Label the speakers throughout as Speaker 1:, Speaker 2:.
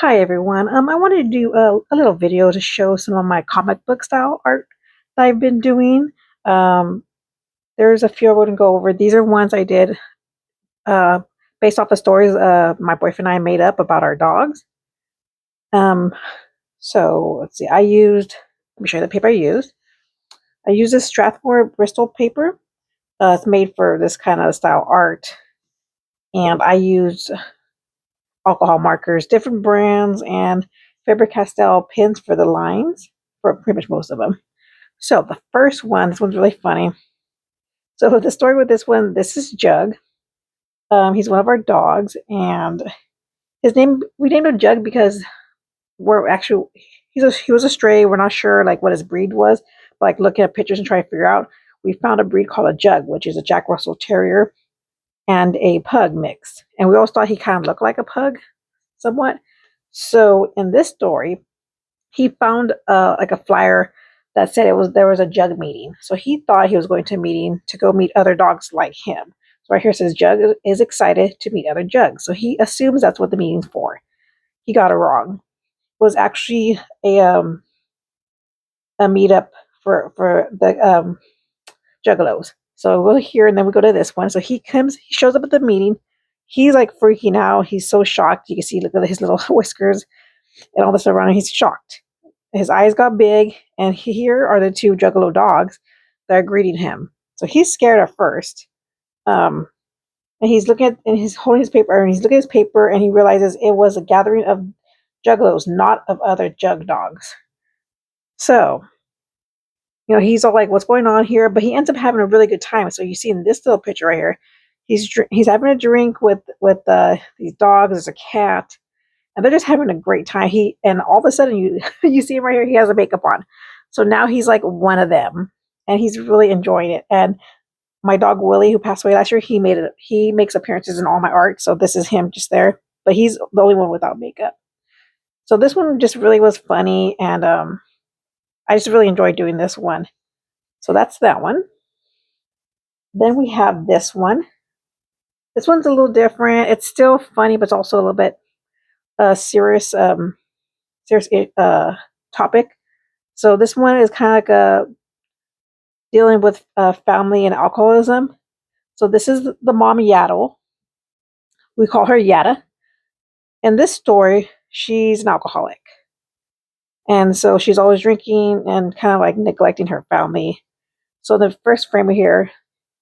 Speaker 1: Hi everyone. I wanted to do a little video to show some of my comic book style art that I've been doing. Um, there's a few I wouldn't go over. These are ones I did uh, based off of stories my boyfriend and I made up about our dogs. Um, so let's see. Let me show you the paper I used. I used this Strathmore Bristol paper. It's made for this kind of style art, and I used alcohol markers, different brands, and Faber-Castell pins for the lines for pretty much most of them. So the first one, this one's really funny. So the story with this one, this is Jug. He's one of our dogs, and we named him Jug because we're actually he was a stray. We're not sure like what his breed was, but like looking at pictures and trying to figure out, we found a breed called a Jug, which is a Jack Russell Terrier and a Pug mix. And we always thought he kind of looked like a pug somewhat. So in this story, he found like a flyer that said there was a Jug meeting. So he thought he was going to a meeting to go meet other dogs like him. So right here says Jug is excited to meet other Jugs. So he assumes that's what the meeting's for. He got it wrong. It was actually a meetup for the Juggalos. So we'll hear, and then we go to this one. So he shows up at the meeting. He's like freaking out. He's so shocked. You can see, look at his little whiskers and all this around him. He's shocked. His eyes got big, and here are the two Juggalo dogs that are greeting him. So he's scared at first. And he's looking at, and he's holding his paper, and he's looking at his paper, and he realizes it was a gathering of Juggalos, not of other Jug dogs. So, he's all like, "What's going on here?" But he ends up having a really good time. So you see in this little picture right here, he's having a drink with these dogs. There's a cat, and they're just having a great time. And all of a sudden you you see him right here. He has a makeup on, so now he's like one of them, and he's really enjoying it. And my dog Willie, who passed away last year, he makes appearances in all my art. So this is him just there, but he's the only one without makeup. So this one just really was funny, and I just really enjoyed doing this one. So that's that one. Then we have this one. This one's a little different. It's still funny, but it's also a little bit serious, serious topic. So this one is kind of like dealing with family and alcoholism. So this is the mom Yaddle. We call her Yada. In this story, she's an alcoholic. And so she's always drinking and kind of like neglecting her family. So the first frame here,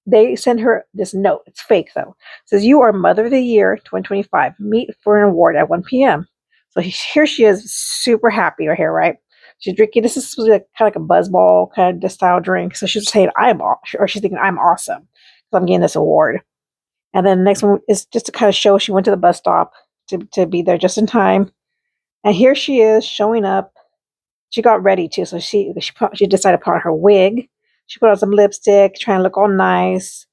Speaker 1: they send her this note. It's fake though. It says, "You are Mother of the Year 2025. Meet for an award at 1 p.m." So here she is, super happy right here, right? She's drinking. This is supposed to be like, kind of like a buzzball kind of style drink. So she's saying, or she's thinking, "I'm awesome because I'm getting this award." And then the next one is just to kind of show she went to the bus stop to be there just in time. And here she is showing up. She got ready too. So she decided to put on her wig. She put on some lipstick, trying to look all nice.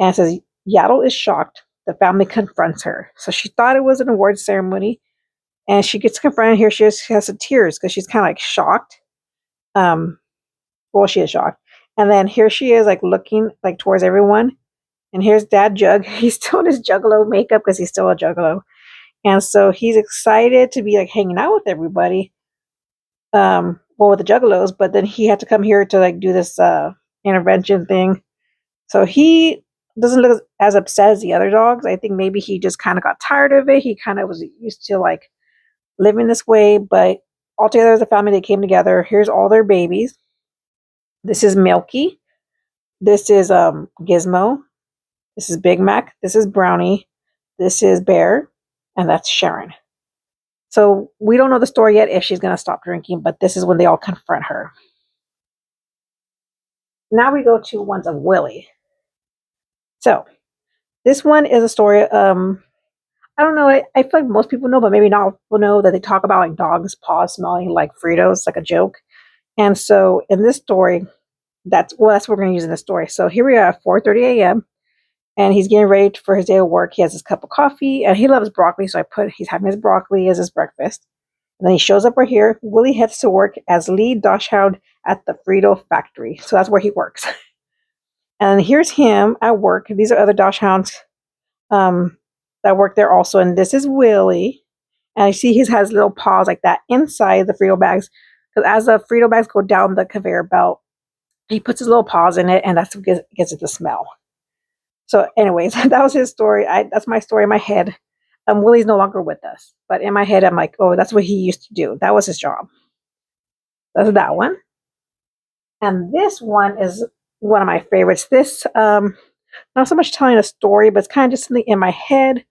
Speaker 1: And it says, "Yaddle is shocked. The family confronts her." So she thought it was an award ceremony. And she gets confronted here. She has some tears because she's kind of like shocked. Um, well, she is shocked. And then here she is like looking like towards everyone. And here's Dad Jug. He's still in his Juggalo makeup because he's still a Juggalo. And so he's excited to be like hanging out with everybody. Well, with the Juggalos, but then he had to come here to like do this intervention thing. So he doesn't look as upset as the other dogs. I think maybe he just kind of got tired of it. He kind of was used to like living this way, but altogether as a family, they came together. Here's all their babies. This is Milky. This is Gizmo. This is Big Mac. This is Brownie. This is Bear. And that's Sharon. So we don't know the story yet if she's going to stop drinking, but this is when they all confront her. Now we go to ones of Willie. So this one is a story. I don't know. I feel like most people know, but maybe not people know that they talk about like dogs' paws smelling like Fritos, like a joke. And so in this story, that's what we're going to use in the story. So here we are at 4:30 a.m. and he's getting ready for his day of work. He has his cup of coffee, and he loves broccoli, so he's having his broccoli as his breakfast. And then he shows up right here. Willie heads to work as lead dachshund at the Frito factory. So that's where he works. And here's him at work. These are other dachshunds that work there also. And this is Willie. And I see he has little paws like that inside the Frito bags. Because as the Frito bags go down the conveyor belt, he puts his little paws in it, and that's what gets it to smell. So, anyways, that was his story. That's my story in my head. Willie's no longer with us, but in my head, I'm like, oh, that's what he used to do. That was his job. That's that one. And this one is one of my favorites. This, not so much telling a story, but it's kind of just something in my head.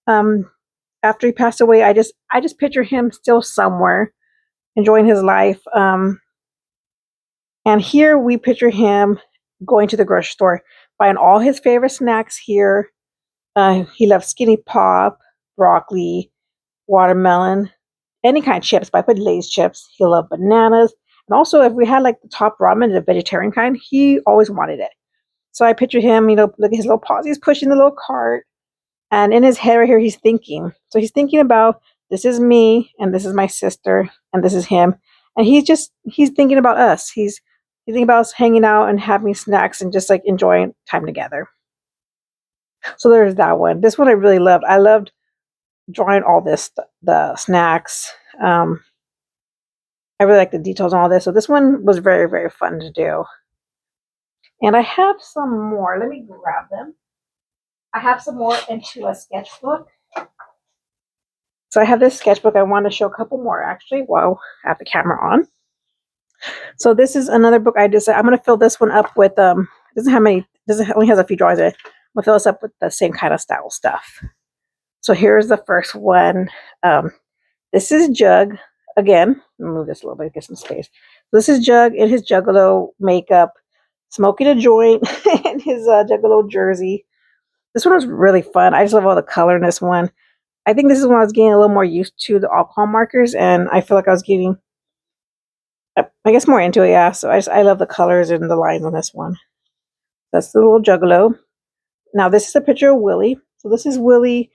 Speaker 1: Um, After he passed away, I just picture him still somewhere enjoying his life. And here we picture him going to the grocery store, buying all his favorite snacks here. He loves Skinny Pop, broccoli, watermelon, any kind of chips. But I put Lay's chips. He loved bananas. And also, if we had like the top ramen, the vegetarian kind, he always wanted it. So I picture him, look at his little paws. He's pushing the little cart. And in his head right here, he's thinking. So he's thinking about, this is me, and this is my sister, and this is him. And he's thinking about us. He's thinking about us hanging out and having snacks and just like enjoying time together. So there's that one. This one I really loved. I loved drawing all the snacks. I really like the details on all this. So this one was very, very fun to do. And I have some more. Let me grab them. I have some more into a sketchbook. So I have this sketchbook. I want to show a couple more actually while I have the camera on. So this is another book I'm going to fill this one up with, it only has a few drawings in it. I'm going to fill this up with the same kind of style stuff. So here's the first one. This is Jug. Again, let me move this a little bit, get some space. This is Jug in his Juggalo makeup, smoking a joint in his Juggalo jersey. This one was really fun. I just love all the color in this one. I think this is when I was getting a little more used to the alcohol markers, and I feel like I was getting, I guess, more into it, yeah. So I love the colors and the lines on this one. That's the little Juggalo. Now this is a picture of Willie. So this is Willie.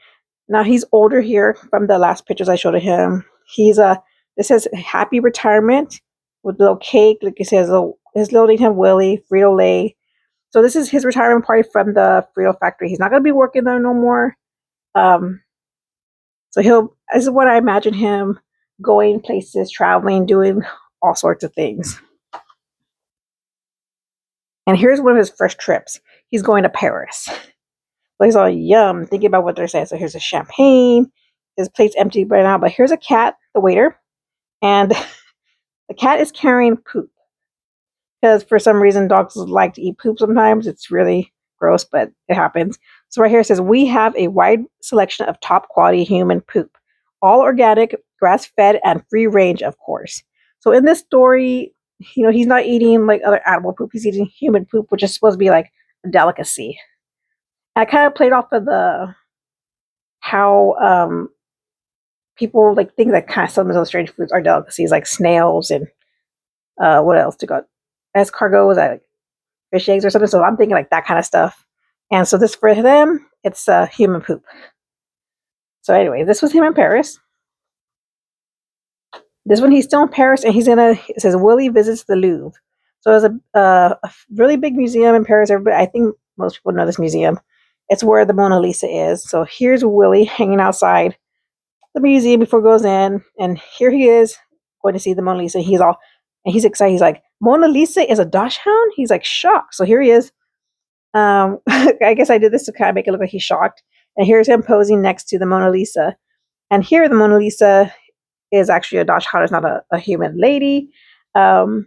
Speaker 1: Now he's older here from the last pictures I showed of him. This says happy retirement with a little cake. Like it says, his little nickname Willie, Frito Lay. So this is his retirement party from the Frito factory. He's not going to be working there no more. So this is what I imagine him going places, traveling, doing all sorts of things. And here's one of his first trips. He's going to Paris. So he's all yum, thinking about what they're saying. So here's a champagne. His plate's empty right now, but here's a cat, the waiter. And the cat is carrying poop. Because for some reason, dogs like to eat poop sometimes. It's really gross, but it happens. So right here it says, we have a wide selection of top quality human poop. All organic, grass-fed, and free range, of course. So in this story, he's not eating like other animal poop. He's eating human poop, which is supposed to be like a delicacy. I kind of played off of how people like things that kind of some of those strange foods are delicacies, like snails and what else to go? Escargots, like fish eggs or something. So I'm thinking like that kind of stuff. And so this for them, it's human poop. So anyway, this was him in Paris. This one, he's still in Paris, and it says Willie visits the Louvre. So it's a really big museum in Paris. I think most people know this museum. It's where the Mona Lisa is. So here's Willie hanging outside the museum before he goes in, and here he is going to see the Mona Lisa. He's excited. He's like, Mona Lisa is a dachshund? He's like shocked. So here he is. I guess I did this to kind of make it look like he's shocked. And here's him posing next to the Mona Lisa. And here the Mona Lisa is actually a dachshund. It's not a human lady. And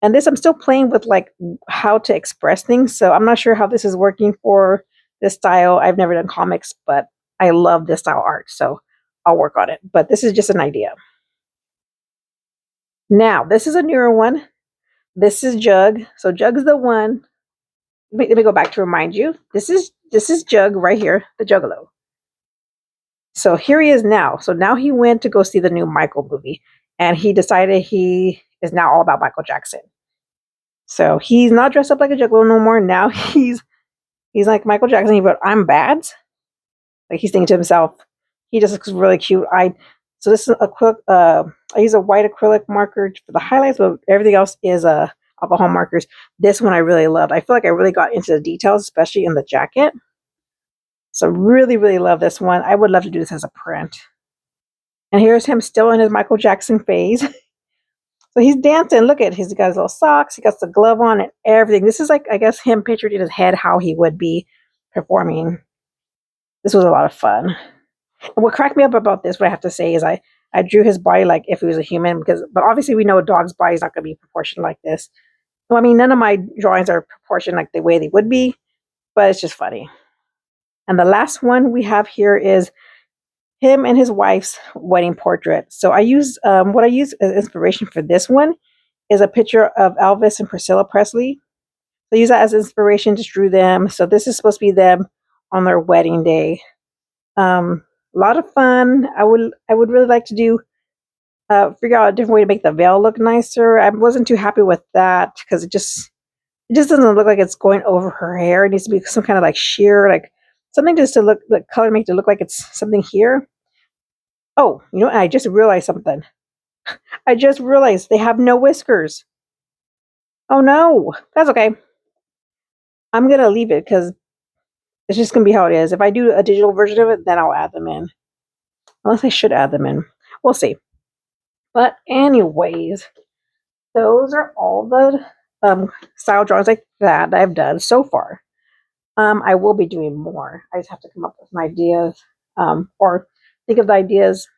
Speaker 1: this, I'm still playing with like how to express things. So I'm not sure how this is working for this style. I've never done comics, but I love this style art. So I'll work on it. But this is just an idea. Now, this is a newer one. This is Jug. So Jug is the one. Let me go back to remind you. This is Jug right here, the Juggalo. So here he is now. So now he went to go see the new Michael movie, and he decided he is now all about Michael Jackson. So he's not dressed up like a Juggalo no more. Now he's like Michael Jackson, but I'm bad. Like he's thinking to himself, he just looks really cute. So this is I use a white acrylic marker for the highlights, but everything else is alcohol markers. This one I really loved. I feel like I really got into the details, especially in the jacket. So really, really love this one. I would love to do this as a print. And here's him still in his Michael Jackson phase. So he's dancing. Look at he's got his little socks. He got the glove on and everything. This is like, I guess, him pictured in his head how he would be performing. This was a lot of fun. And what cracked me up about this, what I have to say, is I drew his body like if he was a human, but obviously we know a dog's body is not going to be proportioned like this. Well, I mean, none of my drawings are proportioned like the way they would be, but it's just funny. And the last one we have here is him and his wife's wedding portrait. So what I use as inspiration for this one is a picture of Elvis and Priscilla Presley. So I use that as inspiration, just drew them. So this is supposed to be them on their wedding day. A lot of fun. I would really like to do figure out a different way to make the veil look nicer. I wasn't too happy with that because it just doesn't look like it's going over her hair. It needs to be some kind of like sheer, like something just to look the color make it look like it's something here. Oh, I just realized something. I just realized they have no whiskers. Oh no, that's okay. I'm gonna leave it because it's just gonna be how it is. If I do a digital version of it, then I'll add them in. Unless I should add them in. We'll see. But anyways, those are all the style drawings like that I've done so far. I will be doing more. I just have to come up with some ideas, or think of the ideas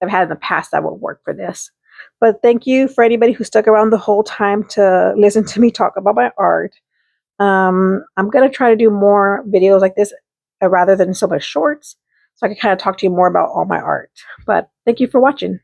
Speaker 1: I've had in the past that will work for this. But thank you for anybody who stuck around the whole time to listen to me talk about my art. I'm gonna try to do more videos like this rather than so much shorts, so I can kind of talk to you more about all my art. But thank you for watching.